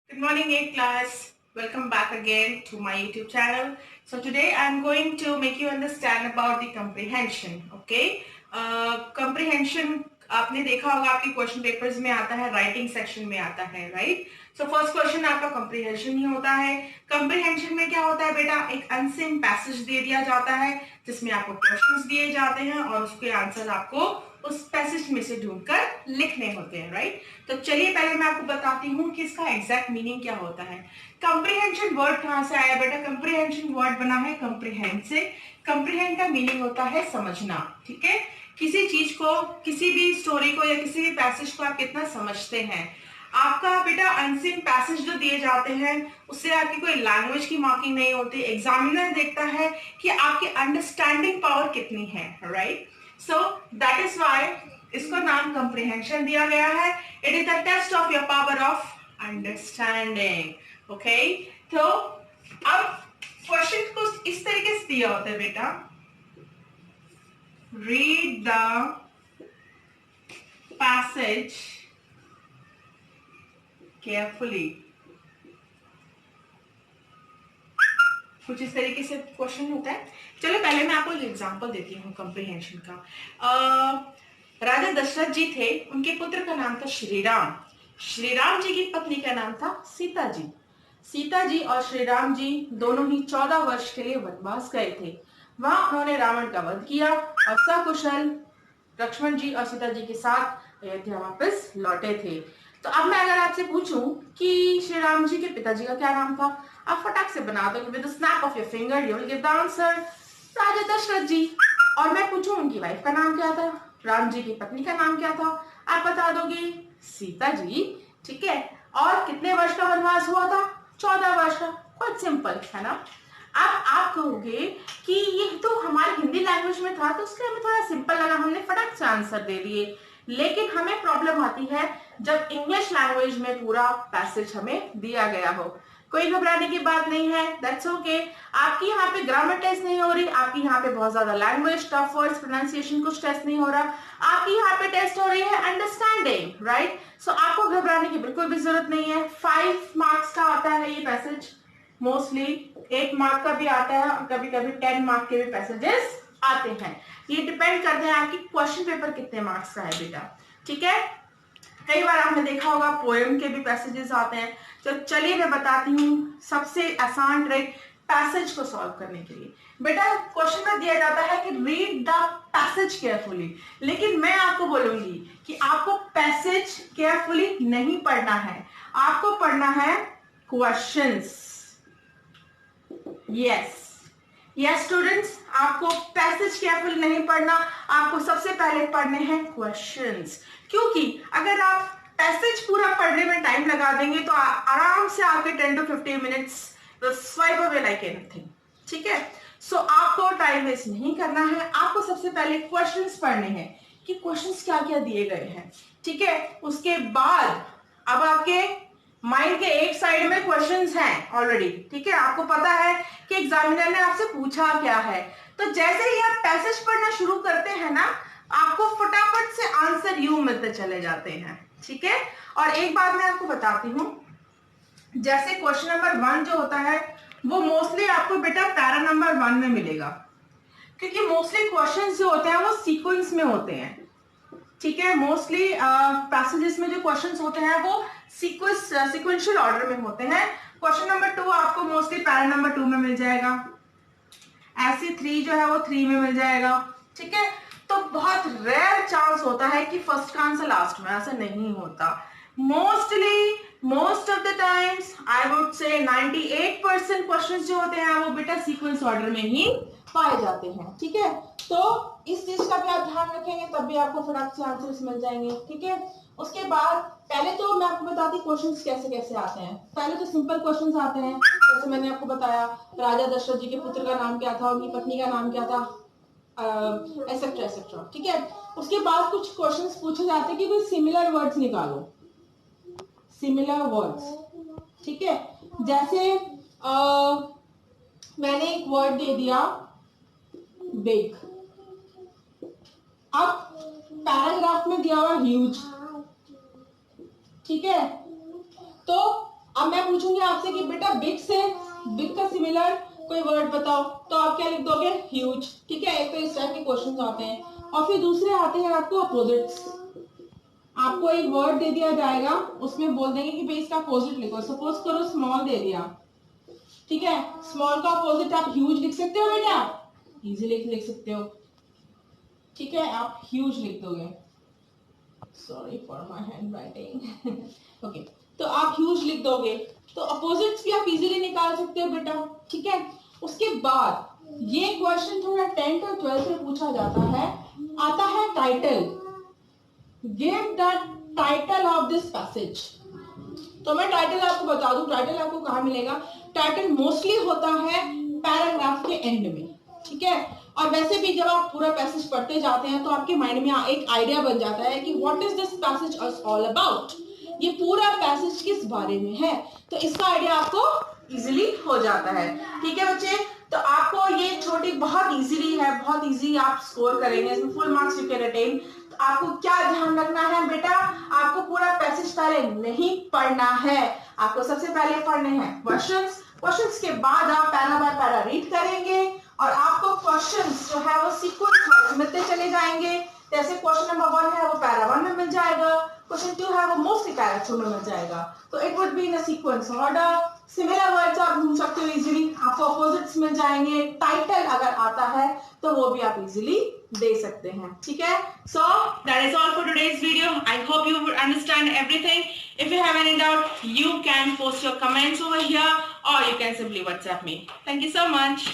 Good morning, 8th class. Welcome back again to my YouTube channel. So today I'm going to make you understand about the comprehension. Okay, comprehension आपने देखा होगा आपके question papers में आता है, writing section में आता है, राइट? सो फर्स्ट क्वेश्चन आपका कंप्रीहेंशन ही होता है। कंप्रीहेंशन में क्या होता है बेटा, एक अनसिन पैसेज दे दिया जाता है जिसमें आपको क्वेश्चंस दिए जाते हैं और उसके आंसर आपको उस पैसेज में से ढूंढकर लिखने होते हैं, राइट? तो चलिए पहले मैं आपको बताती हूँ कि इसका एग्जैक्ट मीनिंग क्या होता है। कंप्रीहेंशन वर्ड कहाँ से आया बेटा? कंप्रीहेंशन वर्ड बना है कंप्रीहेंड से। कंप्रीहेंड का मीनिंग होता है समझना, ठीक है? किसी चीज को, किसी भी स्टोरी को या किसी भी पैसेज को आप कितना समझते हैं। आपका बेटा अनसीन पैसेज जो दिए जाते हैं उससे आपकी कोई लैंग्वेज की मार्किंग नहीं होती। एग्जामिनर देखता है कि आपकी अंडरस्टैंडिंग पावर कितनी है, right? So that is why इसको नाम कंप्रीहेंशन दिया गया है। It is the test of your power of understanding. Okay, तो अब क्वेश्चन को इस तरीके से दिया होता है बेटा, read the passage carefully। कुछ इस तरीके से क्वेश्चन होता है। चलो पहले मैं आपको एक एग्जांपल देती हूँ कंप्रीहेंशन का। राजा दशरथ जी थे, उनके पुत्र का नाम था श्री राम। श्री राम जी की पत्नी का नाम था सीता जी। सीता जी और श्री राम जी दोनों ही 14 वर्ष के लिए वनवास गए थे। वहां उन्होंने रावण का वध किया और सकुशल लक्ष्मण जी और सीता जी के साथ अयोध्या वापस लौटे थे। तो अब मैं अगर आपसे पूछूं कि श्री राम जी के पिताजी का क्या नाम था, आप फटाक से बना दोगे, with the snap of your finger you will give the answer, राजा दशरथ जी। और मैं पूछूं उनकी वाइफ का नाम क्या था, राम जी की पत्नी का नाम क्या था, आप बता दोगे सीता जी, ठीक है? और कितने वर्ष का वनवास हुआ था? 14 वर्ष का। बहुत सिंपल है ना? अब आप कहोगे कि ये तो हमारी हिंदी लैंग्वेज में था तो उसके हमें थोड़ा सिंपल लगा, हमने फटाक से आंसर दे दिए। लेकिन हमें प्रॉब्लम आती है जब इंग्लिश लैंग्वेज में पूरा पैसेज हमें दिया गया हो। कोई घबराने की बात नहीं है, दैट्स ओके। आपकी यहाँ पे ग्रामर टेस्ट नहीं हो रही, आपकी यहाँ पे बहुत ज्यादा लैंग्वेज, टफ वर्ड्स, प्रोनाउंसिएशन कुछ टेस्ट नहीं हो रहा, आपकी यहाँ पे टेस्ट हो रही है अंडरस्टैंडिंग, राइट? सो आपको घबराने की बिल्कुल भी जरूरत नहीं है। 5 मार्क्स का आता है ये पैसेज, मोस्टली 8 मार्क का भी आता है और कभी कभी 10 मार्क के भी पैसेजेस आते हैं। ये डिपेंड करते हैं आपकी क्वेश्चन पेपर कितने मार्क्स का है बेटा, ठीक है? कई बार आपने देखा होगा पोएम के भी पैसेजेस आते हैं। तो चलिए मैं बताती हूँ सबसे आसान ट्रिक पैसेज को सॉल्व करने के लिए। बेटा क्वेश्चन में दिया जाता है कि रीड द पैसेज केयरफुली, लेकिन मैं आपको बोलूंगी कि आपको पैसेज केयरफुली नहीं पढ़ना है, आपको पढ़ना है क्वेश्चंस। यस स्टूडेंट्स, आपको पैसेज केयरफुल नहीं पढ़ना, आपको सबसे पहले पढ़ने हैं क्वेश्चंस। क्योंकि अगर आप पैसेज पूरा पढ़ने में टाइम लगा देंगे तो आराम से आपके 10 to 15 minutes swipe away like anything, ठीक है? सो आपको टाइम वेस्ट नहीं करना है, आपको सबसे पहले क्वेश्चंस पढ़ने हैं कि क्वेश्चंस क्या क्या दिए गए हैं, ठीक है? उसके बाद अब आपके माइंड के एक साइड में क्वेश्चंस हैं ऑलरेडी, ठीक है? आपको पता है कि एग्जामिनर ने आपसे पूछा क्या है, तो जैसे ही आप पैसेज पढ़ना शुरू करते हैं ना, आपको फटाफट से आंसर यू मिलते चले जाते हैं, ठीक है? और एक बात मैं आपको बताती हूँ, जैसे क्वेश्चन नंबर 1 जो होता है वो मोस्टली आपको बेटा पैरा नंबर 1 में मिलेगा, क्योंकि मोस्टली क्वेश्चंस जो होते हैं वो सीक्वेंस में होते हैं, ठीक है? मोस्टली पैसेजेस में जो क्वेश्चंस होते हैं वो सीक्वेंशियल ऑर्डर में होते हैं। क्वेश्चन नंबर 2 आपको मोस्टली पैरा नंबर 2 में मिल जाएगा, ऐसे 3 जो है वो 3 में मिल जाएगा, ठीक है? तो बहुत रेयर चांस होता है कि फर्स्ट का आंसर लास्ट में, ऐसा नहीं होता। Most of the times I would say 98% questions जो होते हैं वो बेटा सीक्वेंस ऑर्डर में ही पाए जाते हैं, ठीक है? तो इस चीज का भी आप ध्यान रखेंगे तब भी आपको फटाक से आंसर्स मिल जाएंगे, ठीक है? उसके बाद पहले तो मैं आपको बताती हूँ क्वेश्चंस कैसे कैसे आते हैं। पहले तो सिंपल क्वेश्चंस आते हैं, जैसे मैंने आपको बताया राजा दशरथ जी के पुत्र का नाम क्या था, उनकी पत्नी का नाम क्या था, एसेट्रा एसेट्रा, ठीक है? उसके बाद कुछ क्वेश्चंस पूछे जाते हैं कि कोई सिमिलर वर्ड्स निकालो, सिमिलर वर्ड्स, ठीक है? जैसे मैंने एक वर्ड दे दिया बिग, अब पैराग्राफ में दिया हुआ ह्यूज, ठीक है? तो अब मैं पूछूंगी आपसे कि बेटा बिग से बिग का सिमिलर कोई वर्ड बताओ, तो आप क्या लिख दोगे? ह्यूज। ठीक है, एक तो इस टाइप के क्वेश्चन आते हैं, और फिर दूसरे आते हैं आपको अपोजिट्स। आपको एक वर्ड दे दिया जाएगा, उसमें बोल देंगे कि भाई इसका अपोजिट लिखो। सपोज करो स्मॉल दे दिया, ठीक है, स्मॉल का अपोजिट आप ह्यूज लिख सकते हो बेटा, इजीली लिख सकते हो। ठीक है, आप ह्यूज लिख दोगे। Sorry for my hand writing. Okay, तो आप ह्यूज लिख दोगे, तो अपोजिट्स भी आप इजीली निकाल सकते हो बेटा। ठीक है, उसके बाद ये क्वेश्चन थोड़ा 10th और 12th में पूछा जाता है, आता है title. Give the title of this passage. तो मैं टाइटल आपको बता दूं, टाइटल आपको कहां मिलेगा? टाइटल मोस्टली होता है पैराग्राफ के एंड में। ठीक है, और वैसे भी जब आप पूरा पैसेज पढ़ते जाते हैं तो आपके माइंड में एक आइडिया बन जाता है कि what is this passage all about, ये पूरा पैसेज किस बारे में है, तो इसका आइडिया आपको इजीली हो जाता है। ठीक है बच्चे, तो आपको ये छोटी बहुत इजीली है, बहुत इजी आप स्कोर करेंगे, इसमें full marks you can attain. आपको क्या ध्यान रखना है बेटा? आपको पूरा पैसेज पहले नहीं पढ़ना है, आपको सबसे पहले पढ़ने हैं क्वेश्चंस, क्वेश्चंस के बाद आप पैरा बाय पैरा रीड करेंगे, और आपको क्वेश्चंस जो है वो सीक्वेंस वाइज मिलते चले जाएंगे। जैसे क्वेश्चन नंबर 1 है वो पैरा 1 में मिल जाएगा, क्वेश्चन 2 है वो मोस्टली पैरा 2 में मिल जाएगा, तो it would be in a sequence order. Similar words आप ढूंढ सकते हो इजीली, आपको अपोजिट्स मिल जाएंगे। टाइटल अगर आता है तो वो भी आप इजीली दे सकते हैं। ठीक है, So that is all for today's video. I hope you would understand everything. If you have any doubt, you can post your comments over here or you can simply WhatsApp me. Thank you so much.